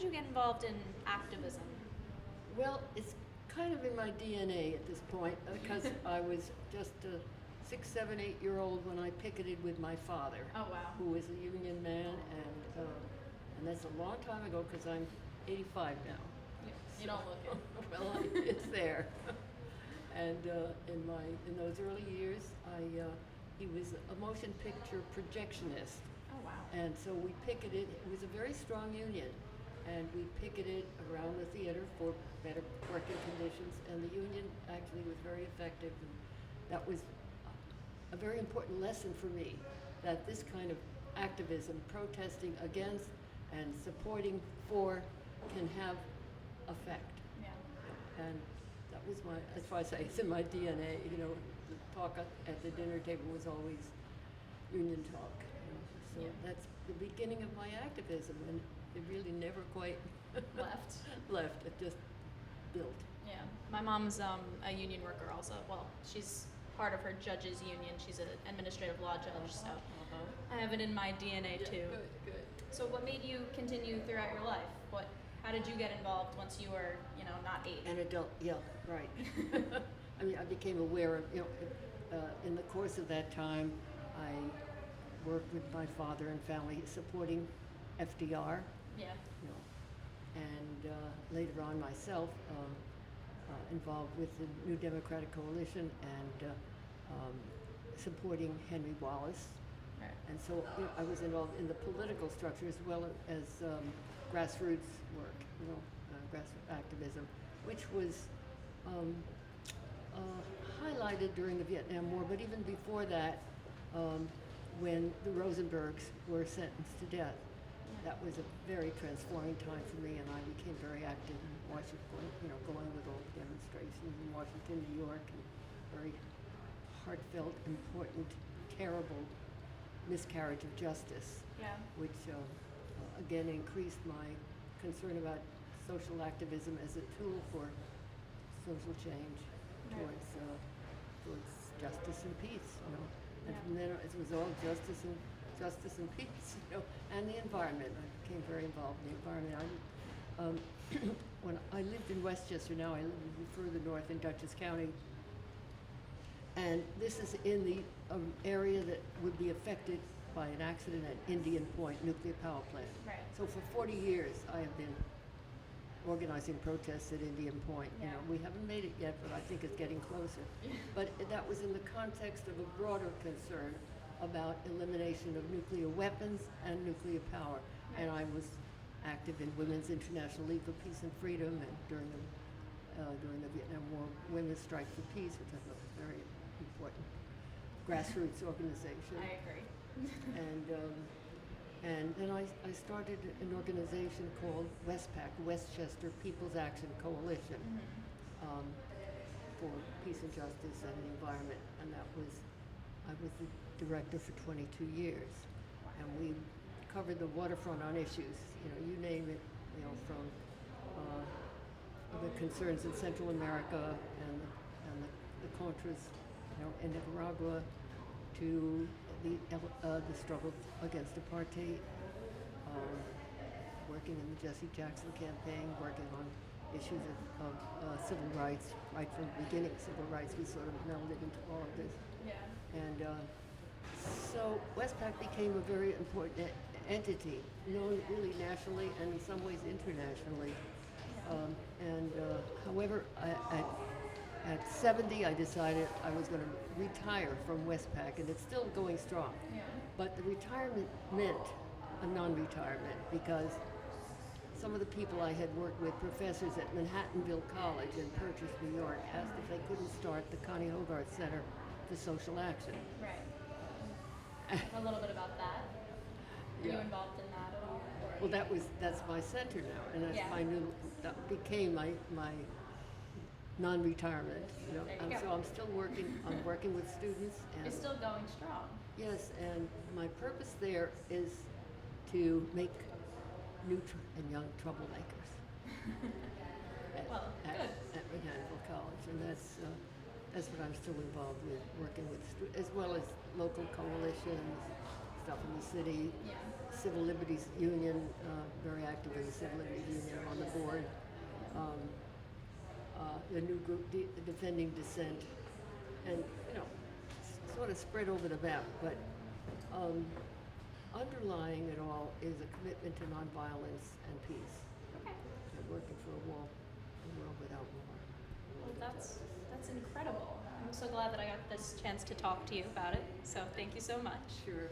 did you get involved in activism? Well, it's kind of in my DNA at this point because I was just a 6, 7, 8-year-old when I picketed with my father, Oh, wow. who was a union man, and that's a long time ago because I'm 85 now. You don't look it. Well, it's there. And in those early years, he was a motion picture projectionist. Oh, wow. And so we picketed, it was a very strong union, and we picketed around the theater for better working conditions, and the union actually was very effective. And that was a very important lesson for me, that this kind of activism, protesting against and supporting for, can have effect. Yeah. And that was that's why I say it's in my DNA, you know, the talk at the dinner table was always union talk. You know. So Yeah. that's the beginning of my activism, and it really never quite Left. left. It just built. Yeah. My mom's a union worker also. Well, she's part of her judges union. She's an administrative law judge, so I have it in my DNA Yeah, too. good. So what made you continue throughout your life? How did you get involved once you were, not 8? An adult, yeah, right. I mean, I became aware of, in the course of that time, I worked with my father and family supporting FDR, Yeah. and later on myself involved with the New Democratic Coalition and supporting Henry Wallace. Right. And so I was involved in the political structure as well as grassroots work, grassroots activism, which was highlighted during the Vietnam War, but even before that, when the Rosenbergs were sentenced to death. That was a very transforming time for me, and I became very active in Washington, going with all the demonstrations in Washington, New York, and very heartfelt, important, terrible miscarriage of justice, Yeah. which again increased my concern about social activism as a tool for social change towards justice and peace. And from then it was all justice and peace, and the environment. I became very involved in the environment. When I lived in Westchester, now I live further north in Dutchess County, and this is in the area that would be affected by an accident at Indian Point nuclear power plant. Right. So for 40 years, I have been organizing protests at Indian Point. Yeah. We haven't made it yet, but I think it's getting closer. But that was in the context of a broader concern about elimination of nuclear weapons and nuclear power. Right. And I was active in Women's International League for Peace and Freedom, and during the Vietnam War, Women's Strike for Peace, which I thought was very important grassroots organization. I agree. And then I started an organization called WestPAC, Westchester People's Action Coalition, for peace and justice and the environment, and I was the director for 22 years, and we covered the waterfront on issues, you name it, from the concerns in Central America and the Contras, in Nicaragua, to the struggle against apartheid, working in the Jesse Jackson campaign, working on issues of civil rights, right from the beginning. Civil rights, we sort of melded into all of this. Yeah. And so WestPAC became a very important entity, known really nationally and in some ways internationally. However, at 70, I decided I was going to retire from WestPAC, and it's still going strong. Yeah. But the retirement meant a non-retirement because some of the people I had worked with, professors at Manhattanville College in Purchase, New York, asked if they couldn't start the Connie Hogarth Center for Social Action. Right. A little bit about that. Are you involved in that at all? Or Well, that's my center now, and that's that became my non-retirement. There you And go. so I'm still working. I'm working with students, and It's still going strong. yes, and my purpose there is to make new and young troublemakers Well, at good. Manhattanville College, and that's what I'm still involved with, working with as well as local coalitions, stuff in the city. Yeah. Civil Liberties Union, very active in the Civil Liberties Union. I'm on the board. The new group, Defending Dissent, and sort of spread over the map. But underlying it all is a commitment to nonviolence and peace. Okay. And working for a world without war. Well, that's incredible. I'm so glad that I got this chance to talk to you about it. So thank you so much. Sure.